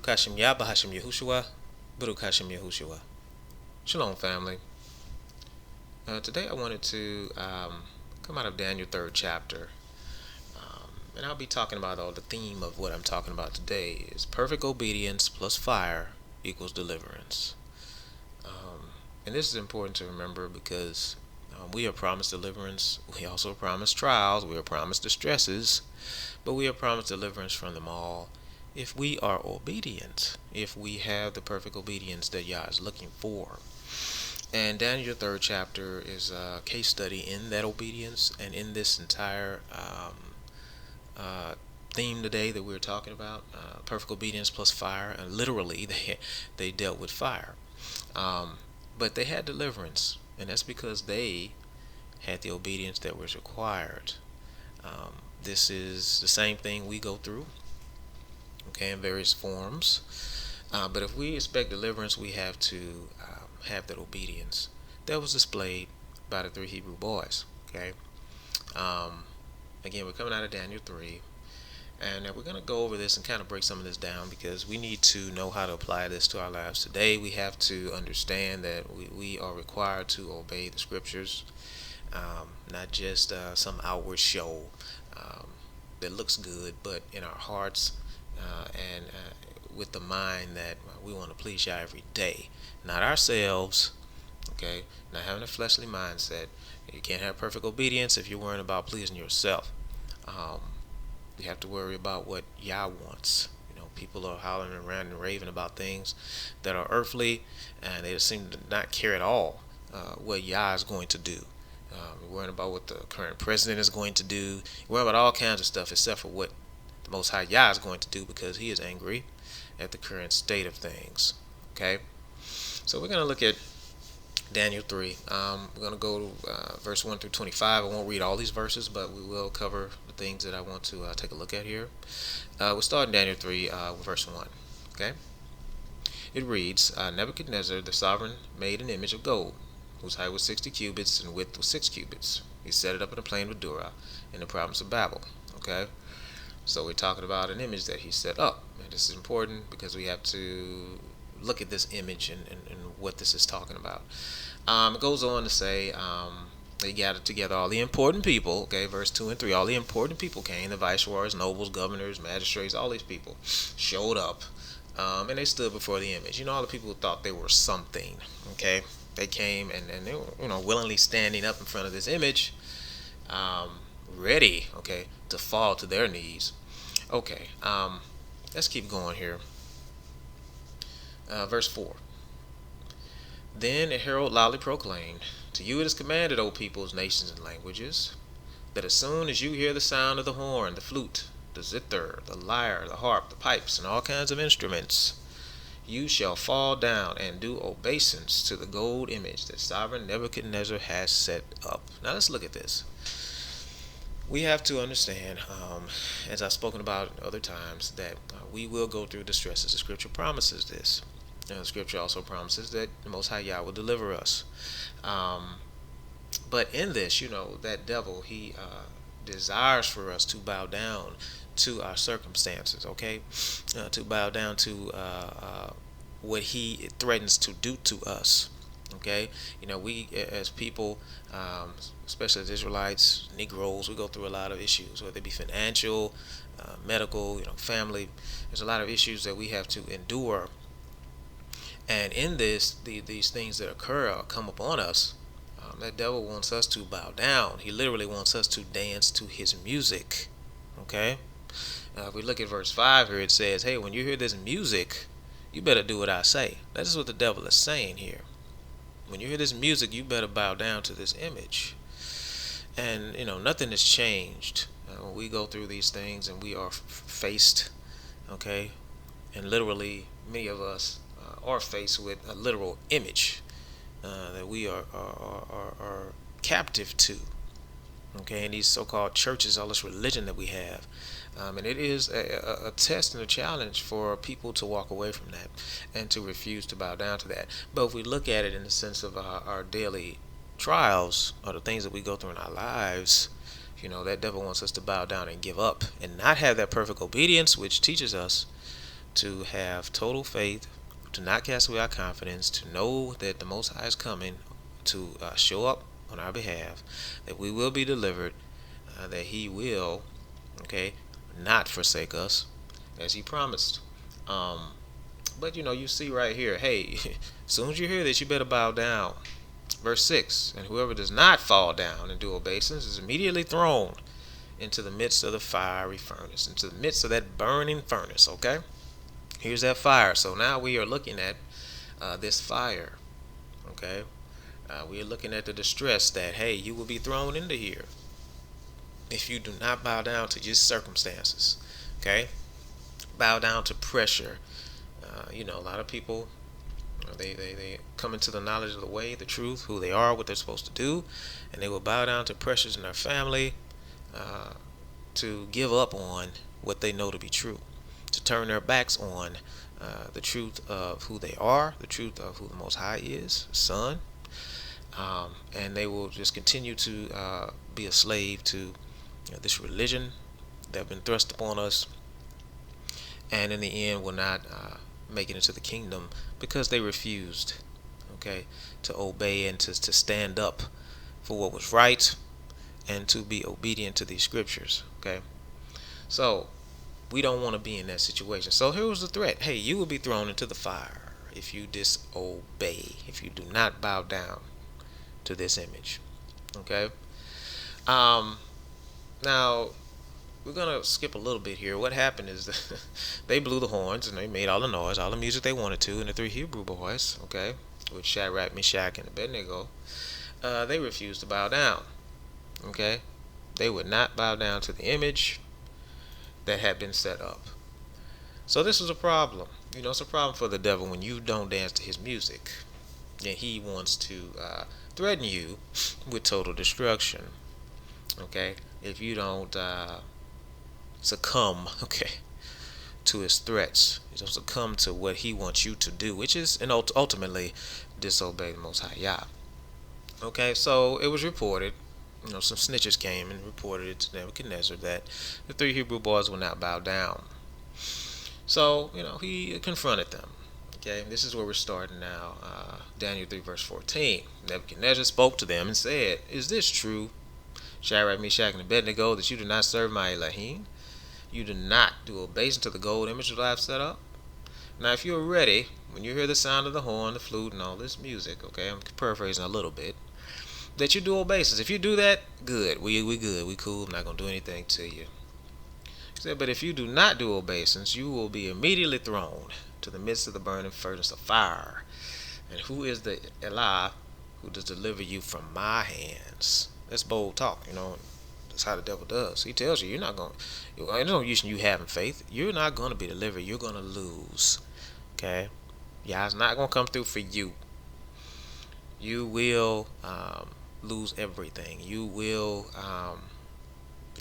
Baruch Hashem Yah, Bahashem Yahushua, Baruch Hashem Yahushua. Shalom, family. Today I wanted to come out of Daniel 3rd chapter. And I'll be talking about the theme of what I'm talking about today is perfect obedience plus fire equals deliverance. And this is important to remember because we are promised deliverance. We also are promised trials. We are promised distresses. But we are promised deliverance from them all if we are obedient, if we have the perfect obedience that Yah is looking for. And Daniel 3rd chapter is a case study in that obedience and in this entire theme today that we're talking about, perfect obedience plus fire. And literally, they dealt with fire. But they had deliverance, and that's because they had the obedience that was required. This is the same thing we go through, okay, in various forms. But if we expect deliverance, we have to have that obedience that was displayed by the three Hebrew boys. Okay. Again, we're coming out of Daniel 3, and we're going to go over this and kind of break some of this down because we need to know how to apply this to our lives today. We have to understand that we are required to obey the scriptures, not just some outward show that looks good, but in our hearts and with the mind that we want to please Yah every day, not ourselves, okay, not having a fleshly mindset. You can't have perfect obedience if you're worrying about pleasing yourself. You have to worry about what Yah wants. People are hollering around and raving about things that are earthly, and they seem to not care at all what Yah is going to do. We're worrying about what the current president is going to do. We're worrying about all kinds of stuff except for what the Most High Yah is going to do, because he is angry at the current state of things. Okay, so we're going to look at Daniel 3. We're going to go to verse 1 through 25. I won't read all these verses, but we will cover the things that I want to take a look at here. We'll start in Daniel 3 with verse 1. Okay, it reads, Nebuchadnezzar the sovereign made an image of gold, whose height was 60 cubits and width was 6 cubits. He set it up in the plain of Dura in the province of Babel. Okay, so we're talking about an image that he set up. And this is important because we have to look at this image and what this is talking about. It goes on to say they gathered together all the important people. Okay, verse 2 and 3. All the important people came. The viceroys, nobles, governors, magistrates, all these people showed up. And they stood before the image. All the people who thought they were something. Okay, they came and they were willingly standing up in front of this image, ready, okay, to fall to their knees. Okay, let's keep going here. Verse 4. Then a herald loudly proclaimed, To you it is commanded, O peoples, nations, and languages, that as soon as you hear the sound of the horn, the flute, the zither, the lyre, the harp, the pipes, and all kinds of instruments, you shall fall down and do obeisance to the gold image that sovereign Nebuchadnezzar has set up. Now let's look at this. We have to understand, as I've spoken about other times, that we will go through distresses. The scripture promises this. The scripture also promises that the Most High Yah will deliver us. But in this, that devil, he desires for us to bow down to our circumstances, okay? To bow down to what he threatens to do to us, okay? We as people, especially as Israelites, Negroes, we go through a lot of issues, whether it be financial, medical, family. There's a lot of issues that we have to endure. And in this, these things that occur come upon us. That devil wants us to bow down. He literally wants us to dance to his music. Okay? If we look at verse 5 here, it says, hey, when you hear this music, you better do what I say. That is what the devil is saying here. When you hear this music, you better bow down to this image. And, nothing has changed. When we go through these things and we are faced, okay, and literally many of us are faced with a literal image that we are captive to, okay, and these so-called churches, all this religion that we have, and it is a test and a challenge for people to walk away from that and to refuse to bow down to that. But if we look at it in the sense of our daily trials or the things that we go through in our lives, that devil wants us to bow down and give up and not have that perfect obedience, which teaches us to have total faith, to not cast away our confidence, to know that the Most High is coming to show up on our behalf, that we will be delivered, that He will, okay, not forsake us, as He promised. But you see right here, hey, as soon as you hear this, you better bow down. Verse 6, and whoever does not fall down and do obeisance is immediately thrown into the midst of the fiery furnace, into the midst of that burning furnace, okay? Here's that fire. So now we are looking at this fire, okay? We are looking at the distress that, hey, you will be thrown into here if you do not bow down to your circumstances, okay? Bow down to pressure. A lot of people, they come into the knowledge of the way, the truth, who they are, what they're supposed to do, and they will bow down to pressures in their family, to give up on what they know to be true, to turn their backs on the truth of who they are, the truth of who the Most High is, Son, and they will just continue to be a slave to this religion that have been thrust upon us, and in the end will not make it into the kingdom because they refused, okay, to obey and to stand up for what was right and to be obedient to these scriptures, okay? So we don't want to be in that situation. So here was the threat: hey, you will be thrown into the fire if you disobey, if you do not bow down to this image, okay? Now we're gonna skip a little bit here. What happened is that they blew the horns and they made all the noise, all the music they wanted to, and the three Hebrew boys, okay, with Shadrach, Meshach, and Abednego, they refused to bow down, okay? They would not bow down to the image that had been set up. So this was a problem. It's a problem for the devil when you don't dance to his music, and he wants to threaten you with total destruction, okay, if you don't succumb, okay, to his threats. You don't succumb to what he wants you to do, which is, and ultimately, disobey the Most High Yah. Okay, so it was reported, some snitches came and reported it to Nebuchadnezzar that the three Hebrew boys will not bow down. So, he confronted them. Okay, this is where we're starting now. Daniel 3 verse 14. Nebuchadnezzar spoke to them and said, "Is this true, Shadrach, Meshach, and Abednego, that you do not serve my Elohim? You do not do obeisance to the gold image that I have set up? Now, if you are ready, when you hear the sound of the horn, the flute, and all this music, okay, I'm paraphrasing a little bit, that you do obeisance. If you do that, good. We good. We cool. I'm not going to do anything to you." He said, "But if you do not do obeisance, you will be immediately thrown to the midst of the burning furnace of fire. And who is the Elah who does deliver you from my hands?" That's bold talk, That's how the devil does. He tells you, you're not going to, there's no use in you having faith. You're not going to be delivered. You're going to lose. Okay? Yah's not going to come through for you. You will lose everything. You will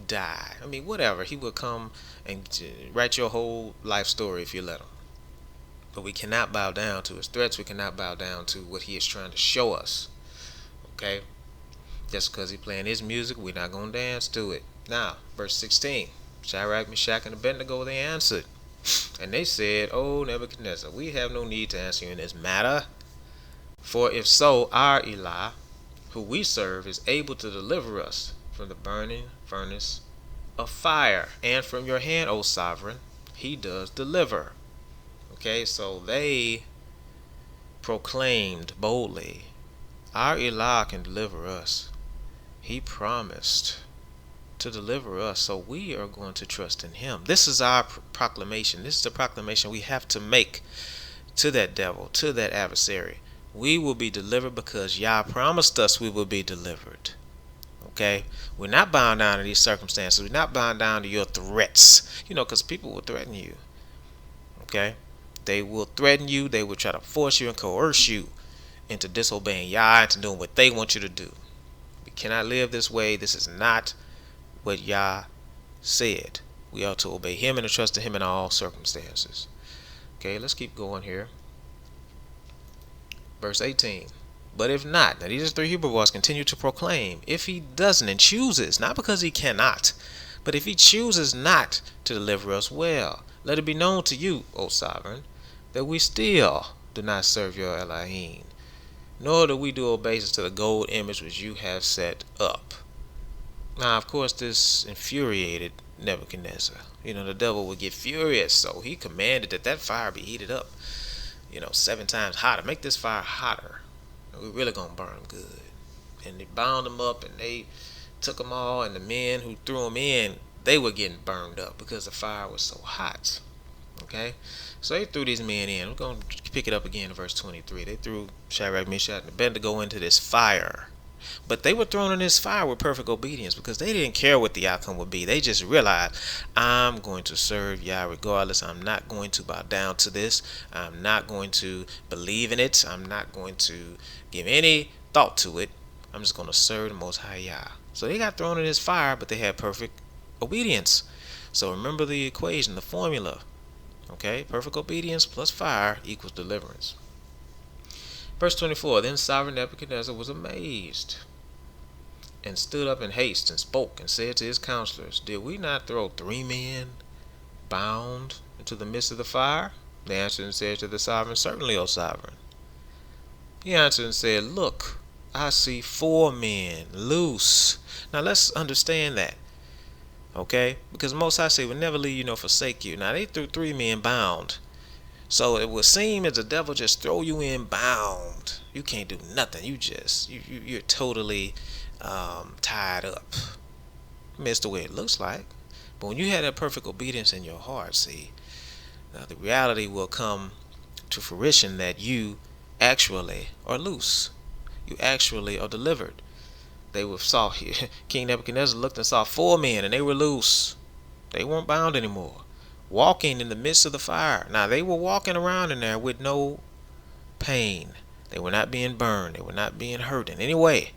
die. Whatever. He will come and write your whole life story if you let him. But we cannot bow down to his threats. We cannot bow down to what he is trying to show us. Okay? Just because he's playing his music, we're not going to dance to it. Now, verse 16. Shadrach, Meshach, and Abednego, they answered. And they said, "O Nebuchadnezzar, we have no need to answer you in this matter. For if so, our Elah, who we serve, is able to deliver us from the burning furnace of fire. And from your hand, O sovereign, he does deliver." Okay, so they proclaimed boldly, our Elah can deliver us. He promised to deliver us, so we are going to trust in him. This is our proclamation. This is the proclamation we have to make to that devil, to that adversary. We will be delivered because Yah promised us we will be delivered. Okay? We're not bound down to these circumstances. We're not bound down to your threats. Because people will threaten you. Okay? They will threaten you. They will try to force you and coerce you into disobeying Yah, into doing what they want you to do. We cannot live this way. This is not what Yah said. We ought to obey him and to trust in him in all circumstances. Okay, let's keep going here. Verse 18. But if not, now these three Hebrew boys continue to proclaim, if he doesn't and chooses, not because he cannot, but if he chooses not to deliver us, well, Let it be known to you, O sovereign, that we still do not serve your Elohim, nor do we do obeisance to the gold image which you have set up. Now, of course, this infuriated Nebuchadnezzar. The devil would get furious, so he commanded that fire be heated up, 7 times hotter. Make this fire hotter. We're really going to burn them good. And they bound them up, and they took them all, and the men who threw them in, they were getting burned up because the fire was so hot. Okay? So they threw these men in. We're going to pick it up again in verse 23. They threw Shadrach, Meshach, and Abednego into this fire. But they were thrown in this fire with perfect obedience because they didn't care what the outcome would be. They just realized, I'm going to serve Yah regardless. I'm not going to bow down to this. I'm not going to believe in it. I'm not going to give any thought to it. I'm just going to serve the Most High Yah. So they got thrown in this fire, but they had perfect obedience. So remember the equation, the formula. Okay, perfect obedience plus fire equals deliverance. Verse 24, then sovereign Nebuchadnezzar was amazed and stood up in haste and spoke and said to his counselors, did we not throw 3 men bound into the midst of the fire? They answered and said to the sovereign, certainly, O sovereign. He answered and said, look, I see 4 men loose. Now let's understand that. Okay? Because Most High say, will never leave you nor forsake you. Now they threw 3 men bound. So it would seem as the devil just throw you in bound. You can't do nothing. You're totally tied up. I mean, it's the way it looks like. But when you have that perfect obedience in your heart, see, now the reality will come to fruition that you actually are loose. You actually are delivered. Saw King Nebuchadnezzar looked and saw 4 men, and they were loose. They weren't bound anymore, walking in the midst of the fire. Now they were walking around in there with no pain. They were not being burned. They were not being hurt in any way.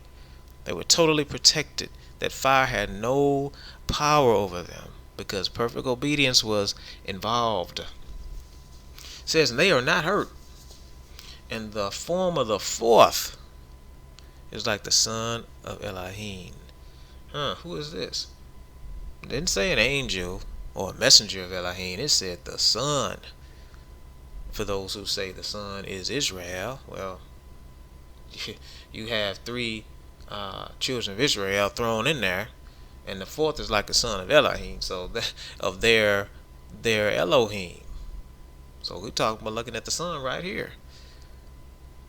They were totally protected. That fire had no power over them because perfect obedience was involved. It says, and they are not hurt. And the form of the 4th is like the son of Elohim. Who is this? It didn't say an angel or a messenger of Elohim. It said the son. For those who say the son is Israel, well, you have 3 children of Israel thrown in there, and the 4th is like the son of Elohim, so of their Elohim. So we're talking about looking at the son right here.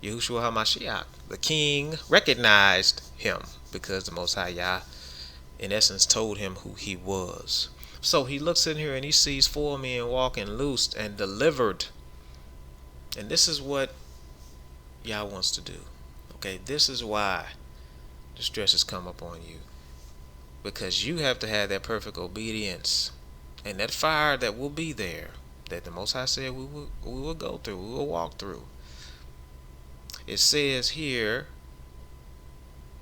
Yahushua HaMashiach, the king, recognized him because the Most High Yah, in essence, told him who he was. So he looks in here and he sees 4 men walking loosed and delivered. And this is what Yah wants to do. Okay, this is why the stresses come upon you. Because you have to have that perfect obedience. And that fire that will be there, that the Most High said we will go through, we will walk through. It says here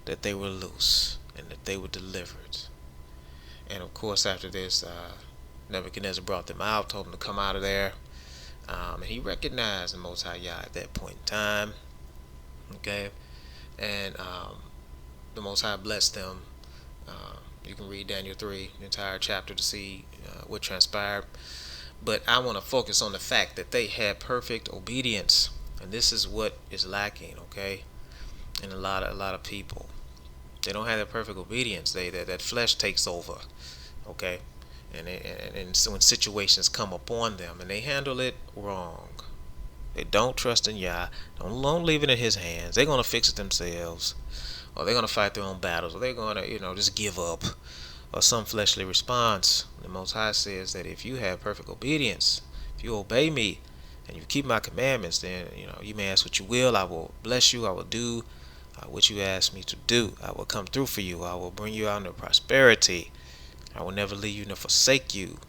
that they were loose and that they were delivered. And of course, after this, Nebuchadnezzar brought them out, told them to come out of there. And he recognized the Most High Yah at that point in time. Okay. And the Most High blessed them. You can read Daniel 3, the entire chapter, to see what transpired. But I want to focus on the fact that they had perfect obedience. And this is what is lacking, okay, in a lot of people. They don't have that perfect obedience. That flesh takes over, okay, and so when situations come upon them and they handle it wrong, they don't trust in Yah. Don't leave it in His hands. They're gonna fix it themselves, or they're gonna fight their own battles, or they're gonna just give up, or some fleshly response. The Most High says that if you have perfect obedience, if you obey me, and you keep my commandments, then you may ask what you will. I will bless you. I will do what you ask me to do. I will come through for you. I will bring you out into prosperity. I will never leave you nor forsake you.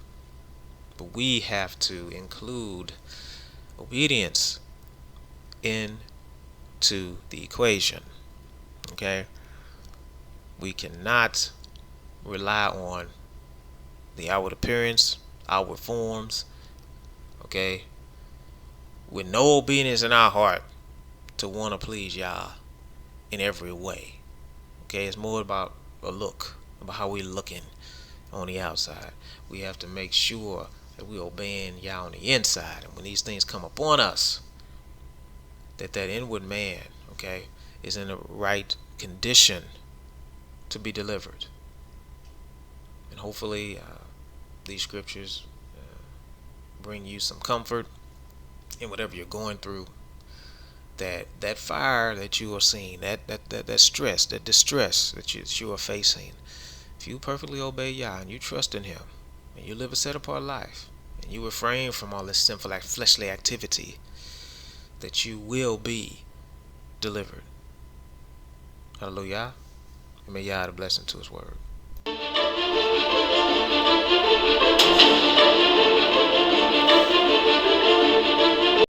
But we have to include obedience into the equation. Okay? We cannot rely on the outward appearance, outward forms, okay, with no obedience in our heart to want to please Yah in every way. Okay, it's more about a look, about how we're looking on the outside. We have to make sure that we obeying Yah on the inside. And when these things come upon us, that inward man, okay, is in the right condition to be delivered. And hopefully these scriptures bring you some comfort in whatever you're going through. That fire that you are seeing, that stress, that distress that you are facing, if you perfectly obey Yah and you trust in Him, and you live a set apart life, and you refrain from all this sinful, fleshly activity, that you will be delivered. Hallelujah. And may Yah add a blessing to His word.